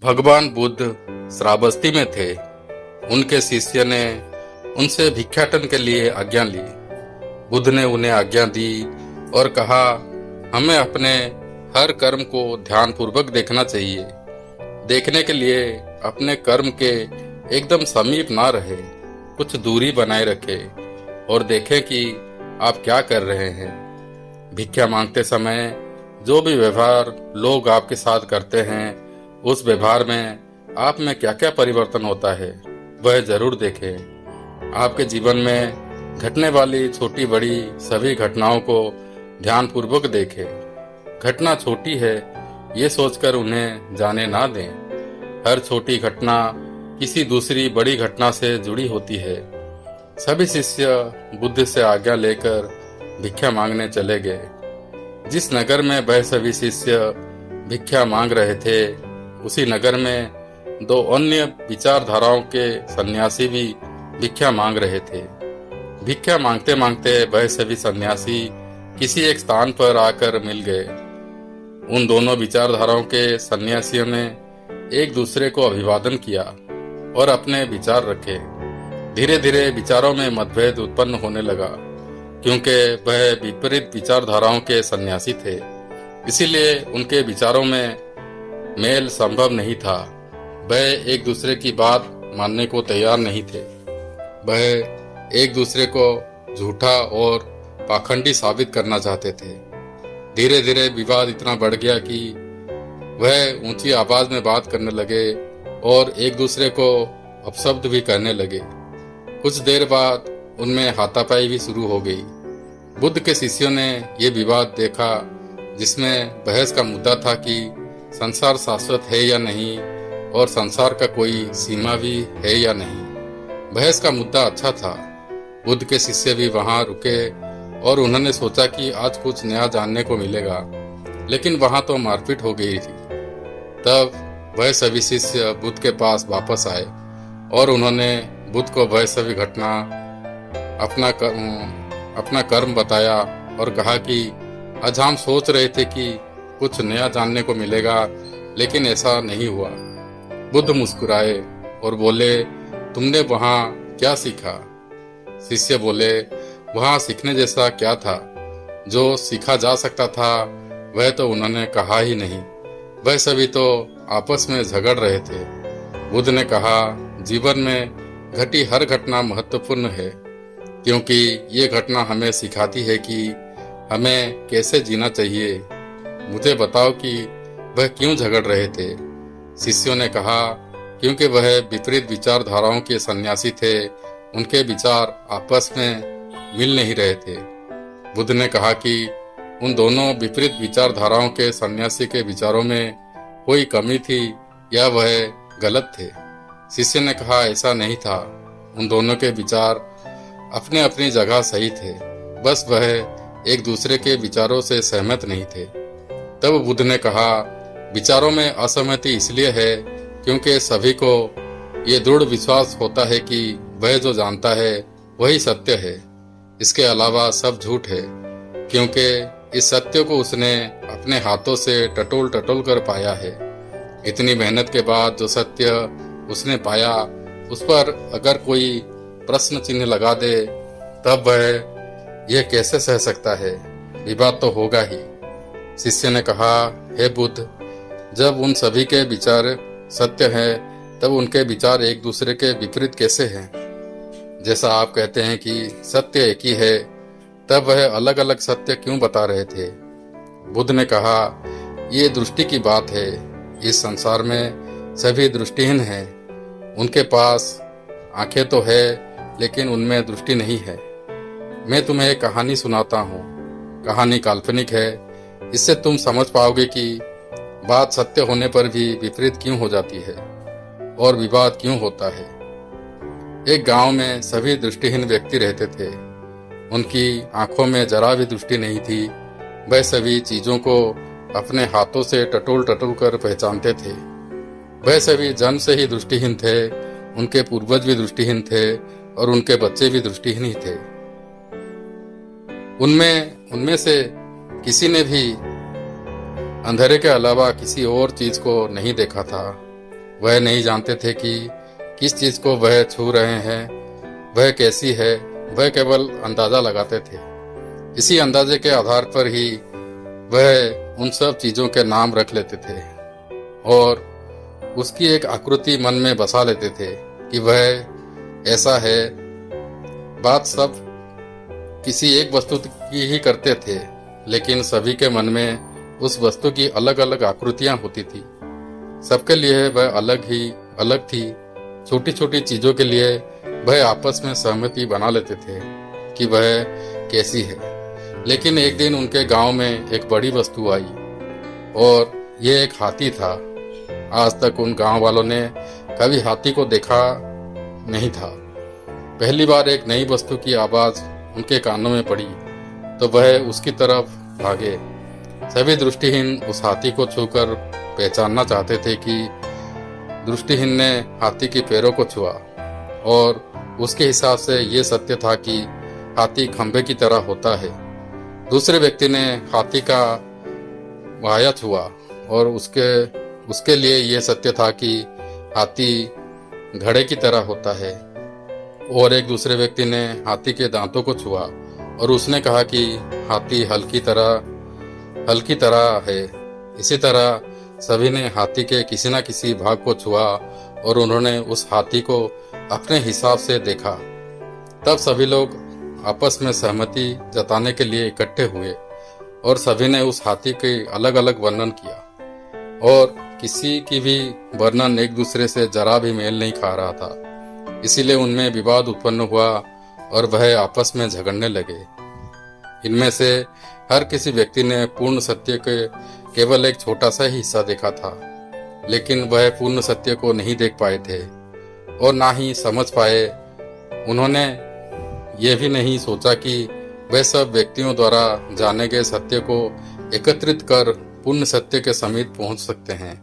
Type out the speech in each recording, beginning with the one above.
भगवान बुद्ध श्रावस्ती में थे। उनके शिष्य ने उनसे भिक्षाटन के लिए आज्ञा ली। बुद्ध ने उन्हें आज्ञा दी और कहा, हमें अपने हर कर्म को ध्यानपूर्वक देखना चाहिए। देखने के लिए अपने कर्म के एकदम समीप ना रहे, कुछ दूरी बनाए रखे और देखें कि आप क्या कर रहे हैं। भिक्षा मांगते समय जो भी व्यवहार लोग आपके साथ करते हैं, उस व्यवहार में आप में क्या क्या परिवर्तन होता है, वह जरूर देखें। आपके जीवन में घटने वाली छोटी बड़ी सभी घटनाओं को ध्यानपूर्वक देखें। घटना छोटी है ये सोचकर उन्हें जाने ना दें। हर छोटी घटना किसी दूसरी बड़ी घटना से जुड़ी होती है। सभी शिष्य बुद्ध से आज्ञा लेकर भिक्षा मांगने चले गए। जिस नगर में वह सभी शिष्य भिक्षा मांग रहे थे, उसी नगर में दो अन्य विचारधाराओं के सन्यासी भी भिक्षा मांग रहे थे। भिक्षा मांगते मांगते वह सभी सन्यासी किसी एक स्थान पर आकर मिल गए। उन दोनों विचारधाराओं के सन्यासियों ने एक दूसरे को अभिवादन किया और अपने विचार रखे। धीरे धीरे विचारों में मतभेद उत्पन्न होने लगा, क्योंकि वह विपरीत विचारधाराओं के सन्यासी थे। इसीलिए उनके विचारों में मेल संभव नहीं था। वह एक दूसरे की बात मानने को तैयार नहीं थे। वह एक दूसरे को झूठा और पाखंडी साबित करना चाहते थे। धीरे धीरे विवाद इतना बढ़ गया कि वह ऊंची आवाज में बात करने लगे और एक दूसरे को अपशब्द भी करने लगे। कुछ देर बाद उनमें हाथापाई भी शुरू हो गई। बुद्ध के शिष्यों ने ये विवाद देखा, जिसमें बहस का मुद्दा था कि संसार शाश्वत है या नहीं और संसार का कोई सीमा भी है या नहीं। बहस का मुद्दा अच्छा था। बुद्ध के शिष्य भी वहां रुके और उन्होंने सोचा कि आज कुछ नया जानने को मिलेगा, लेकिन वहां तो मारपीट हो गई थी। तब वह सभी शिष्य बुद्ध के पास वापस आए और उन्होंने बुद्ध को वह सभी घटना अपना कर्म बताया और कहा कि आज हम सोच रहे थे कि कुछ नया जानने को मिलेगा, लेकिन ऐसा नहीं हुआ। बुद्ध मुस्कुराए और बोले, तुमने वहां क्या सीखा? शिष्य बोले, वहां सीखने जैसा क्या था? जो सीखा जा सकता था वह तो उन्होंने कहा ही नहीं। वह सभी तो आपस में झगड़ रहे थे। बुद्ध ने कहा, जीवन में घटी हर घटना महत्वपूर्ण है, क्योंकि ये घटना हमें सिखाती है कि हमें कैसे जीना चाहिए। मुझे बताओ कि वह क्यों झगड़ रहे थे? शिष्यों ने कहा, क्योंकि वह विपरीत विचारधाराओं के सन्यासी थे। उनके विचार आपस में मिल नहीं रहे थे। बुद्ध ने कहा कि उन दोनों विपरीत विचारधाराओं के सन्यासी के विचारों में कोई कमी थी या वह गलत थे। शिष्य ने कहा, ऐसा नहीं था। उन दोनों के विचार अपने अपनी जगह सही थे, बस वह एक दूसरे के विचारों से सहमत नहीं थे। तब बुद्ध ने कहा, विचारों में असहमति इसलिए है क्योंकि सभी को ये दृढ़ विश्वास होता है कि वह जो जानता है वही सत्य है। इसके अलावा सब झूठ है, क्योंकि इस सत्य को उसने अपने हाथों से टटोल टटोल कर पाया है। इतनी मेहनत के बाद जो सत्य उसने पाया, उस पर अगर कोई प्रश्न चिन्ह लगा दे, तब वह यह कैसे सह सकता है? विवाद तो होगा ही। शिष्य ने कहा, हे बुद्ध, जब उन सभी के विचार सत्य हैं, तब उनके विचार एक दूसरे के विपरीत कैसे हैं? जैसा आप कहते हैं कि सत्य एक ही है, तब वह अलग अलग सत्य क्यों बता रहे थे? बुद्ध ने कहा, ये दृष्टि की बात है। इस संसार में सभी दृष्टिहीन हैं। उनके पास आंखें तो है, लेकिन उनमें दृष्टि नहीं है। मैं तुम्हें एक कहानी सुनाता हूँ। कहानी काल्पनिक है। इससे तुम समझ पाओगे कि बात सत्य होने पर भी विपरीत क्यों हो जाती है और विवाद क्यों होता है। एक गांव में सभी दृष्टिहीन व्यक्ति रहते थे। उनकी आंखों में जरा भी दृष्टि नहीं थी। वह सभी चीजों को अपने हाथों से टटोल टटोल कर पहचानते थे। वह सभी जन्म से ही दृष्टिहीन थे। उनके पूर्वज भी दृष्टिहीन थे और उनके बच्चे भी दृष्टिहीन ही थे। उनमें से किसी ने भी अंधेरे के अलावा किसी और चीज को नहीं देखा था। वह नहीं जानते थे कि किस चीज़ को वह छू रहे हैं, वह कैसी है, वह केवल अंदाज़ा लगाते थे। इसी अंदाजे के आधार पर ही वह उन सब चीज़ों के नाम रख लेते थे और उसकी एक आकृति मन में बसा लेते थे कि वह ऐसा है। बात सब किसी एक वस्तु की ही करते थे, लेकिन सभी के मन में उस वस्तु की अलग अलग आकृतियां होती थी। सबके लिए वह अलग थी। छोटी छोटी चीज़ों के लिए वह आपस में सहमति बना लेते थे कि वह कैसी है। लेकिन एक दिन उनके गांव में एक बड़ी वस्तु आई और ये एक हाथी था। आज तक उन गांव वालों ने कभी हाथी को देखा नहीं था। पहली बार एक नई वस्तु की आवाज़ उनके कानों में पड़ी तो वह उसकी तरफ भागे। सभी दृष्टिहीन उस हाथी को छूकर पहचानना चाहते थे कि दृष्टिहीन ने हाथी के पैरों को छुआ और उसके हिसाब से ये सत्य था कि हाथी खंभे की तरह होता है। दूसरे व्यक्ति ने हाथी का वाया छुआ और उसके लिए ये सत्य था कि हाथी घड़े की तरह होता है। और एक दूसरे व्यक्ति ने हाथी के दांतों को छुआ और उसने कहा कि हाथी हल्की तरह है। इसी तरह सभी ने हाथी के किसी न किसी भाग को छुआ और उन्होंने उस हाथी को अपने हिसाब से देखा। तब सभी लोग आपस में सहमति जताने के लिए इकट्ठे हुए और सभी ने उस हाथी के अलग अलग वर्णन किया और किसी की भी वर्णन एक दूसरे से जरा भी मेल नहीं खा रहा था। इसीलिए उनमें विवाद उत्पन्न हुआ और वह आपस में झगड़ने लगे। इनमें से हर किसी व्यक्ति ने पूर्ण सत्य के केवल एक छोटा सा ही हिस्सा देखा था, लेकिन वह पूर्ण सत्य को नहीं देख पाए थे और ना ही समझ पाए। उन्होंने ये भी नहीं सोचा कि वह सब व्यक्तियों द्वारा जाने गए सत्य को एकत्रित कर पूर्ण सत्य के समीप पहुंच सकते हैं,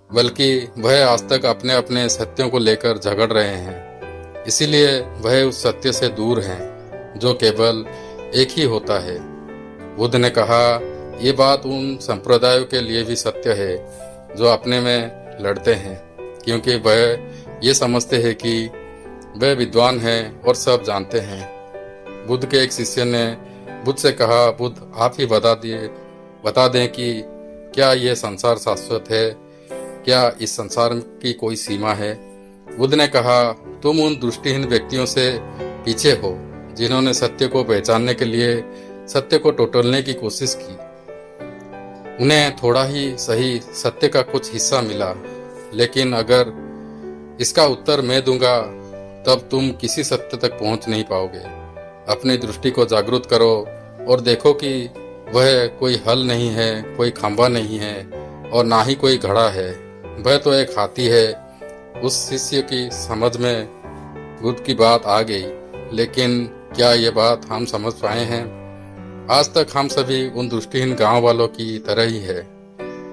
बल्कि वह आज तक अपने अपने सत्यों को लेकर झगड़ रहे हैं। इसीलिए वह उस सत्य से दूर हैं जो केवल एक ही होता है। बुद्ध ने कहा, ये बात उन संप्रदायों के लिए भी सत्य है जो अपने में लड़ते हैं, क्योंकि वह ये समझते हैं कि वह विद्वान हैं और सब जानते हैं। बुद्ध के एक शिष्य ने बुद्ध से कहा, बुद्ध आप ही बता दें कि क्या यह संसार शाश्वत है? क्या इस संसार की कोई सीमा है? बुद्ध ने कहा, तुम उन दृष्टिहीन व्यक्तियों से पीछे हो जिन्होंने सत्य को पहचानने के लिए सत्य को टटोलने की कोशिश की। उन्हें थोड़ा ही सही सत्य का कुछ हिस्सा मिला, लेकिन अगर इसका उत्तर मैं दूंगा तब तुम किसी सत्य तक पहुंच नहीं पाओगे। अपनी दृष्टि को जागरूक करो और देखो कि वह कोई हल नहीं है, कोई खंभा नहीं है और ना ही कोई घड़ा है, वह तो एक हाथी है। उस शिष्य की समझ में बुद्ध की बात आ गई, लेकिन क्या ये बात हम समझ पाए हैं? आज तक हम सभी उन दृष्टिहीन गांव वालों की तरह ही है।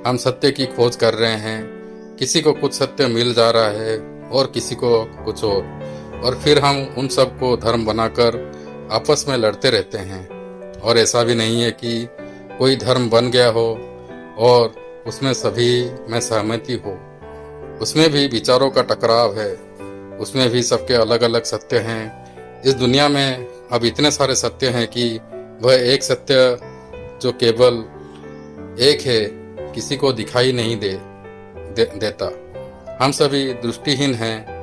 हम सत्य की खोज कर रहे हैं, किसी को कुछ सत्य मिल जा रहा है और किसी को कुछ और फिर हम उन सब को धर्म बनाकर आपस में लड़ते रहते हैं। और ऐसा भी नहीं है कि कोई धर्म बन गया हो और उसमें सभी में सहमति हो। उसमें भी विचारों का टकराव है, उसमें भी सबके अलग अलग सत्य हैं। इस दुनिया में अब इतने सारे सत्य हैं कि वह एक सत्य जो केवल एक है किसी को दिखाई नहीं देता। हम सभी दृष्टिहीन हैं।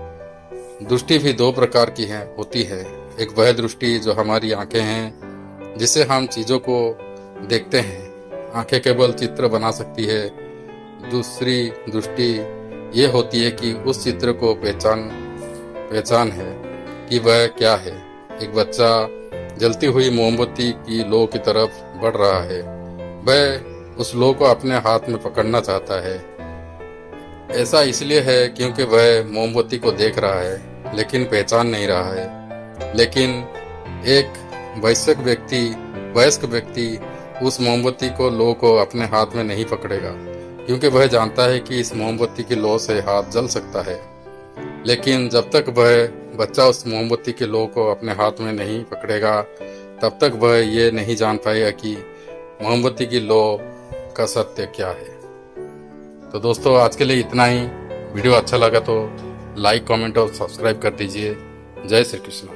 दृष्टि भी दो प्रकार की होती है। एक वह दृष्टि जो हमारी आंखें हैं, जिससे हम चीज़ों को देखते हैं। आंखें केवल चित्र बना सकती है। दूसरी दृष्टि ये होती है कि उस चित्र को पहचान है कि वह क्या है। एक बच्चा जलती हुई मोमबत्ती की लौ की तरफ बढ़ रहा है। वह उस लौ को अपने हाथ में पकड़ना चाहता है। ऐसा इसलिए है क्योंकि वह मोमबत्ती को देख रहा है लेकिन पहचान नहीं रहा है। लेकिन एक वयस्क व्यक्ति उस मोमबत्ती को लौ को अपने हाथ में नहीं पकड़ेगा, क्योंकि वह जानता है कि इस मोमबत्ती की लौ से हाथ जल सकता है। लेकिन जब तक वह बच्चा उस मोमबत्ती के लौ को अपने हाथ में नहीं पकड़ेगा, तब तक वह ये नहीं जान पाएगा कि मोमबत्ती की लौ का सत्य क्या है। तो दोस्तों, आज के लिए इतना ही। वीडियो अच्छा लगा तो लाइक, कमेंट और सब्सक्राइब कर दीजिए। जय श्री कृष्ण।